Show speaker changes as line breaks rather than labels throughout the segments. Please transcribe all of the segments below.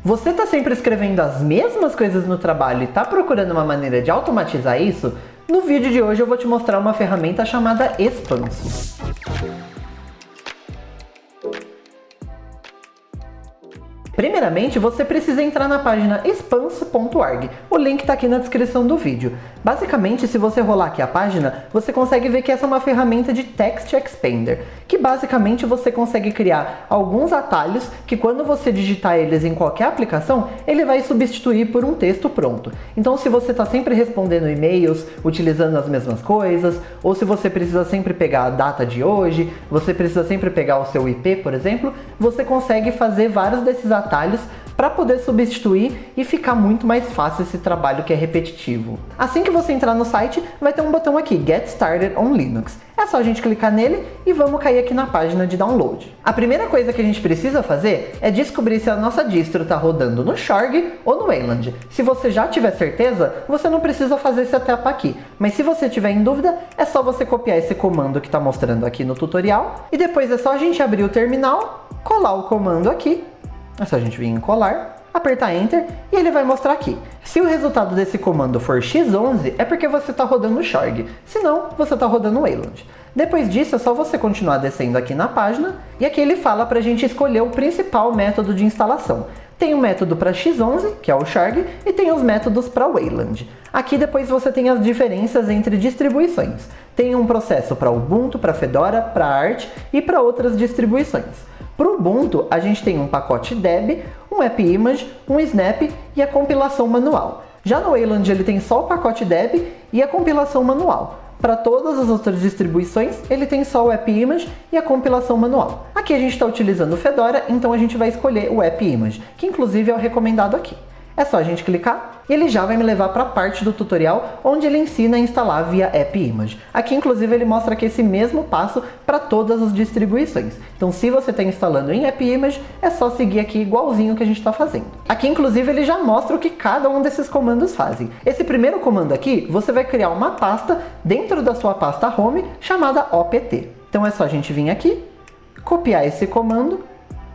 Você está sempre escrevendo as mesmas coisas no trabalho e está procurando uma maneira de automatizar isso? No vídeo de hoje eu vou te mostrar uma ferramenta chamada Expanso. Primeiramente, você precisa entrar na página expanso.org. O link está aqui na descrição do vídeo. Basicamente, se você rolar aqui a página, você consegue ver que essa é uma ferramenta de Text Expander, que basicamente você consegue criar alguns atalhos que quando você digitar eles em qualquer aplicação, ele vai substituir por um texto pronto. Então, se você está sempre respondendo e-mails, utilizando as mesmas coisas, ou se você precisa sempre pegar a data de hoje, você precisa sempre pegar o seu IP, por exemplo, você consegue fazer vários desses atalhos para poder substituir e ficar muito mais fácil esse trabalho que é repetitivo. Assim que você entrar no site, vai ter um botão aqui, Get Started on Linux. É só a gente clicar nele e vamos cair aqui na página de download. A primeira coisa que a gente precisa fazer é descobrir se a nossa distro está rodando no Shorg ou no Wayland. Se você já tiver certeza, você não precisa fazer essa etapa aqui. Mas se você tiver em dúvida, é só você copiar esse comando que está mostrando aqui no tutorial. E depois é só a gente abrir o terminal, colar o comando aqui. É só a gente vir em colar, apertar Enter e ele vai mostrar aqui. Se o resultado desse comando for x11, é porque você está rodando o Shorg, se não, você está rodando o Wayland. Depois disso, é só você continuar descendo aqui na página e aqui ele fala para a gente escolher o principal método de instalação. Tem um método para x11, que é o Shorg, e tem os métodos para Wayland. Aqui depois você tem as diferenças entre distribuições. Tem um processo para Ubuntu, para Fedora, para Arch e para outras distribuições. Para o Ubuntu, a gente tem um pacote Deb, um AppImage, um Snap e a compilação manual. Já no Wayland ele tem só o pacote Deb e a compilação manual. Para todas as outras distribuições, ele tem só o AppImage e a compilação manual. Aqui a gente está utilizando o Fedora, então a gente vai escolher o AppImage, que inclusive é o recomendado aqui. É só a gente clicar e ele já vai me levar para a parte do tutorial onde ele ensina a instalar via AppImage. Aqui inclusive ele mostra que esse mesmo passo para todas as distribuições. Então se você está instalando em AppImage, é só seguir aqui igualzinho que a gente está fazendo. Aqui inclusive ele já mostra o que cada um desses comandos fazem. Esse primeiro comando aqui, você vai criar uma pasta dentro da sua pasta home chamada opt. Então é só a gente vir aqui, copiar esse comando,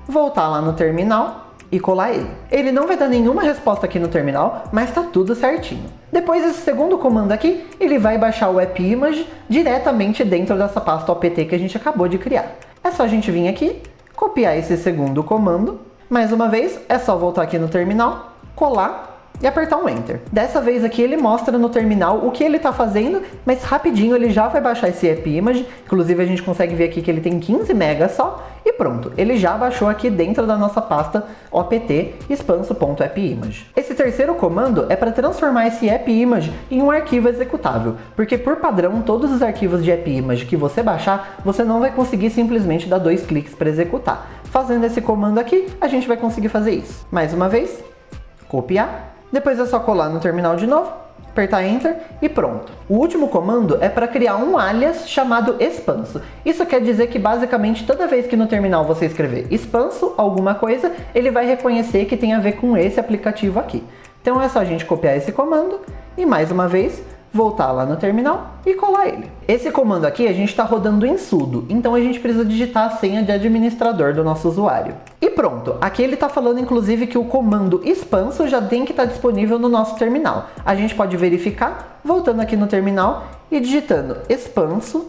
voltar lá no terminal e colar ele. Ele não vai dar nenhuma resposta aqui no terminal, mas tá tudo certinho. Depois desse segundo comando aqui, ele vai baixar o AppImage diretamente dentro dessa pasta opt que a gente acabou de criar. É só a gente vir aqui, copiar esse segundo comando. Mais uma vez, é só voltar aqui no terminal, colar e apertar um Enter. Dessa vez aqui ele mostra no terminal o que ele está fazendo, mas rapidinho ele já vai baixar esse AppImage. Inclusive a gente consegue ver aqui que ele tem 15 MB só. E pronto, ele já baixou aqui dentro da nossa pasta opt expanso.appimage. Esse terceiro comando é para transformar esse AppImage em um arquivo executável, porque por padrão todos os arquivos de AppImage que você baixar, você não vai conseguir simplesmente dar 2 cliques para executar. Fazendo esse comando aqui, a gente vai conseguir fazer isso. Mais uma vez, copiar, depois é só colar no terminal de novo, apertar Enter e pronto. O último comando é para criar um alias chamado expanso. Isso quer dizer que basicamente toda vez que no terminal você escrever expanso alguma coisa, ele vai reconhecer que tem a ver com esse aplicativo aqui. Então é só a gente copiar esse comando e mais uma vez voltar lá no terminal e colar ele. Esse comando aqui a gente está rodando em sudo, então a gente precisa digitar a senha de administrador do nosso usuário. E pronto, aqui ele está falando inclusive que o comando expanso já tem que estar disponível no nosso terminal. A gente pode verificar voltando aqui no terminal e digitando expanso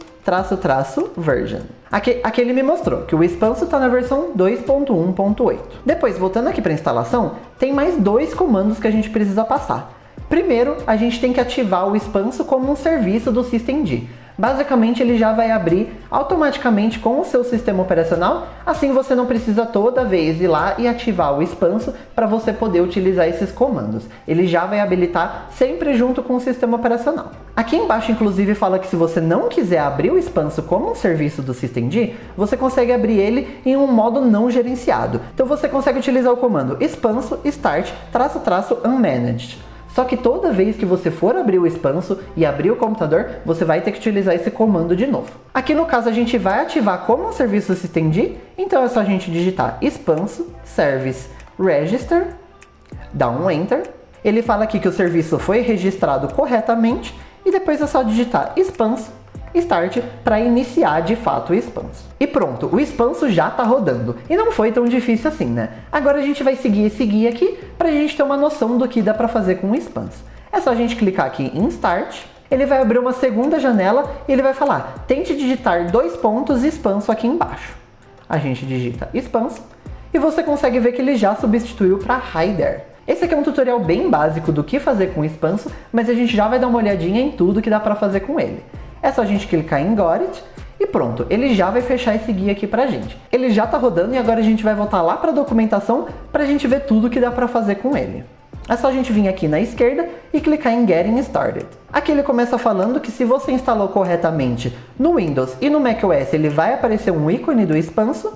--version. Aqui ele me mostrou que o expanso está na versão 2.1.8. Depois, voltando aqui para a instalação, tem mais 2 comandos que a gente precisa passar. Primeiro, a gente tem que ativar o expanso como um serviço do Systemd. Basicamente, ele já vai abrir automaticamente com o seu sistema operacional, assim você não precisa toda vez ir lá e ativar o expanso para você poder utilizar esses comandos. Ele já vai habilitar sempre junto com o sistema operacional. Aqui embaixo, inclusive, fala que se você não quiser abrir o expanso como um serviço do Systemd, você consegue abrir ele em um modo não gerenciado. Então você consegue utilizar o comando expanso start --unmanaged. Só que toda vez que você for abrir o expanso e abrir o computador, você vai ter que utilizar esse comando de novo. Aqui no caso a gente vai ativar como um serviço Systemd, então é só a gente digitar expanso service register, dar um Enter. Ele fala aqui que o serviço foi registrado corretamente e depois é só digitar expanso Start para iniciar de fato o expanso. E pronto, o expanso já está rodando. E não foi tão difícil assim, né? Agora a gente vai seguir esse guia aqui para a gente ter uma noção do que dá para fazer com o expanso. É só a gente clicar aqui em Start, ele vai abrir uma segunda janela e ele vai falar, tente digitar 2 pontos expanso aqui embaixo. A gente digita expanso e você consegue ver que ele já substituiu para Hi There. Esse aqui é um tutorial bem básico do que fazer com o expanso, mas a gente já vai dar uma olhadinha em tudo que dá para fazer com ele. É só a gente clicar em Got It e pronto, ele já vai fechar esse guia aqui pra gente. Ele já tá rodando e agora a gente vai voltar lá pra documentação pra gente ver tudo que dá pra fazer com ele. É só a gente vir aqui na esquerda e clicar em Getting Started. Aqui ele começa falando que se você instalou corretamente no Windows e no macOS, ele vai aparecer um ícone do expanso.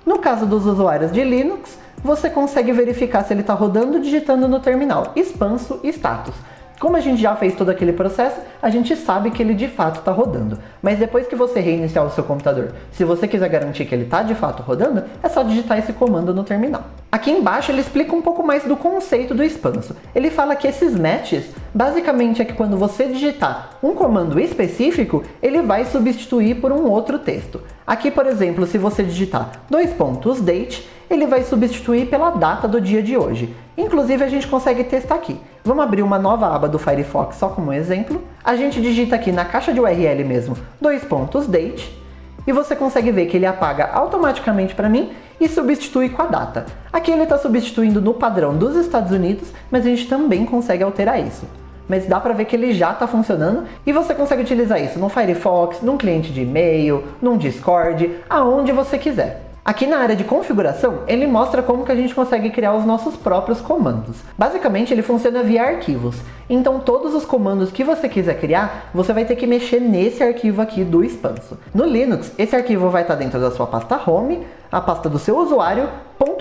No caso dos usuários de Linux, você consegue verificar se ele está rodando digitando no terminal expanso status. Como a gente já fez todo aquele processo, a gente sabe que ele de fato está rodando. Mas depois que você reiniciar o seu computador, se você quiser garantir que ele está de fato rodando, é só digitar esse comando no terminal. Aqui embaixo ele explica um pouco mais do conceito do expanso. Ele fala que esses matches, basicamente é que quando você digitar um comando específico, ele vai substituir por um outro texto. Aqui, por exemplo, se você digitar date, ele vai substituir pela data do dia de hoje. Inclusive a gente consegue testar aqui. Vamos abrir uma nova aba do Firefox só como exemplo. A gente digita aqui na caixa de URL mesmo, date, e você consegue ver que ele apaga automaticamente para mim e substitui com a data. Aqui ele está substituindo no padrão dos Estados Unidos, mas a gente também consegue alterar isso. Mas dá para ver que ele já está funcionando e você consegue utilizar isso no Firefox, num cliente de e-mail, num Discord, aonde você quiser. Aqui na área de configuração, ele mostra como que a gente consegue criar os nossos próprios comandos. Basicamente, ele funciona via arquivos. Então, todos os comandos que você quiser criar, você vai ter que mexer nesse arquivo aqui do expanso. No Linux, esse arquivo vai estar dentro da sua pasta Home, a pasta do seu usuário,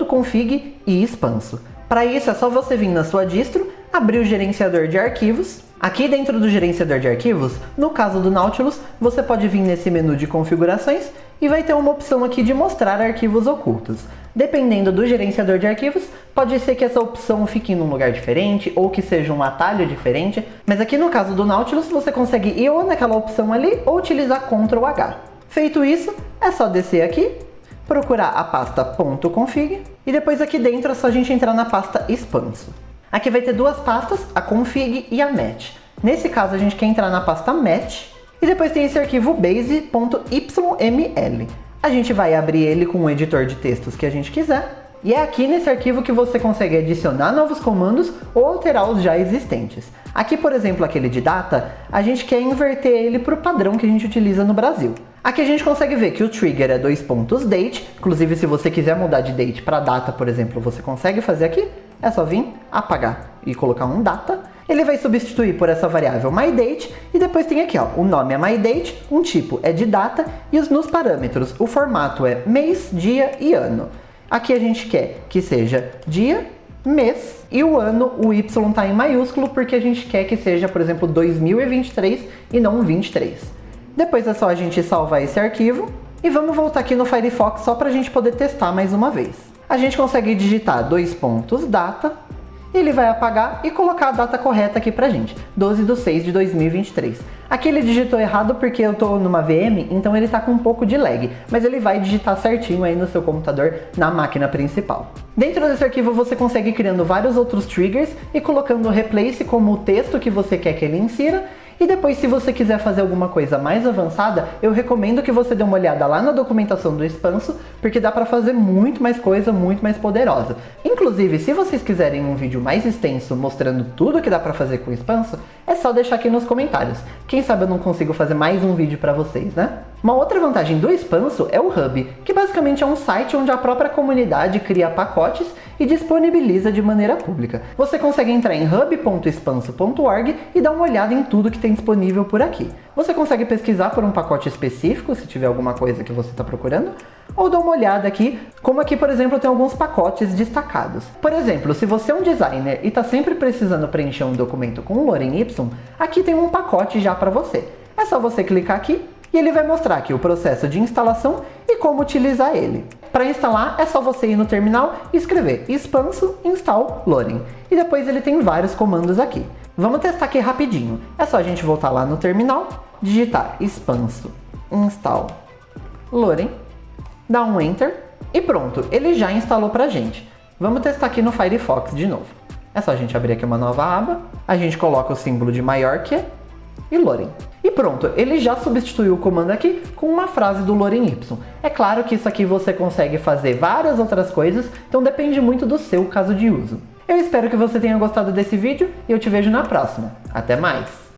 .config e expanso. Para isso, é só você vir na sua distro, abrir o gerenciador de arquivos. Aqui dentro do gerenciador de arquivos, no caso do Nautilus, você pode vir nesse menu de configurações e vai ter uma opção aqui de mostrar arquivos ocultos. Dependendo do gerenciador de arquivos, pode ser que essa opção fique em um lugar diferente ou que seja um atalho diferente, mas aqui no caso do Nautilus você consegue ir ou naquela opção ali ou utilizar Ctrl H. Feito isso, é só descer aqui, procurar a pasta .config e depois aqui dentro é só a gente entrar na pasta expanso. Aqui vai ter duas pastas, a config e a match. Nesse caso a gente quer entrar na pasta match e depois tem esse arquivo base.yml. A gente vai abrir ele com o editor de textos que a gente quiser. E é aqui nesse arquivo que você consegue adicionar novos comandos ou alterar os já existentes. Aqui, por exemplo, aquele de data, a gente quer inverter ele para o padrão que a gente utiliza no Brasil. Aqui a gente consegue ver que o trigger é date, inclusive se você quiser mudar de date para data, por exemplo, você consegue fazer aqui. É só vir, apagar e colocar um data. Ele vai substituir por essa variável myDate e depois tem aqui, ó, o nome é myDate, um tipo é de data e nos parâmetros o formato é mês, dia e ano. Aqui a gente quer que seja dia, mês e o ano, o Y está em maiúsculo porque a gente quer que seja, por exemplo, 2023 e não 23. Depois é só a gente salvar esse arquivo e vamos voltar aqui no Firefox só para a gente poder testar mais uma vez. A gente consegue digitar data, ele vai apagar e colocar a data correta aqui pra gente, 12/6/2023. Aqui ele digitou errado porque eu tô numa VM, então ele tá com um pouco de lag, mas ele vai digitar certinho aí no seu computador, na máquina principal. Dentro desse arquivo você consegue ir criando vários outros triggers e colocando o replace como o texto que você quer que ele insira. E depois, se você quiser fazer alguma coisa mais avançada, eu recomendo que você dê uma olhada lá na documentação do expanso, porque dá para fazer muito mais coisa, muito mais poderosa. Inclusive, se vocês quiserem um vídeo mais extenso mostrando tudo que dá para fazer com o expanso, é só deixar aqui nos comentários. Quem sabe eu não consigo fazer mais um vídeo para vocês, né? Uma outra vantagem do expanso é o Hub, que basicamente é um site onde a própria comunidade cria pacotes e disponibiliza de maneira pública. Você consegue entrar em hub.expanso.org e dar uma olhada em tudo que tem disponível por aqui. Você consegue pesquisar por um pacote específico, se tiver alguma coisa que você está procurando, ou dar uma olhada aqui, como aqui, por exemplo, tem alguns pacotes destacados. Por exemplo, se você é um designer e está sempre precisando preencher um documento com Lorem Ipsum, aqui tem um pacote já para você. É só você clicar aqui e ele vai mostrar aqui o processo de instalação e como utilizar ele. Para instalar, é só você ir no terminal e escrever expanso install Lorem. E depois ele tem vários comandos aqui. Vamos testar aqui rapidinho. É só a gente voltar lá no terminal, digitar expanso install Lorem, dar um enter e pronto, ele já instalou pra gente. Vamos testar aqui no Firefox de novo. É só a gente abrir aqui uma nova aba, a gente coloca o símbolo de maior que e Lorem. E pronto, ele já substituiu o comando aqui com uma frase do Lorem Y. É claro que isso aqui você consegue fazer várias outras coisas, então depende muito do seu caso de uso. Eu espero que você tenha gostado desse vídeo e eu te vejo na próxima. Até mais!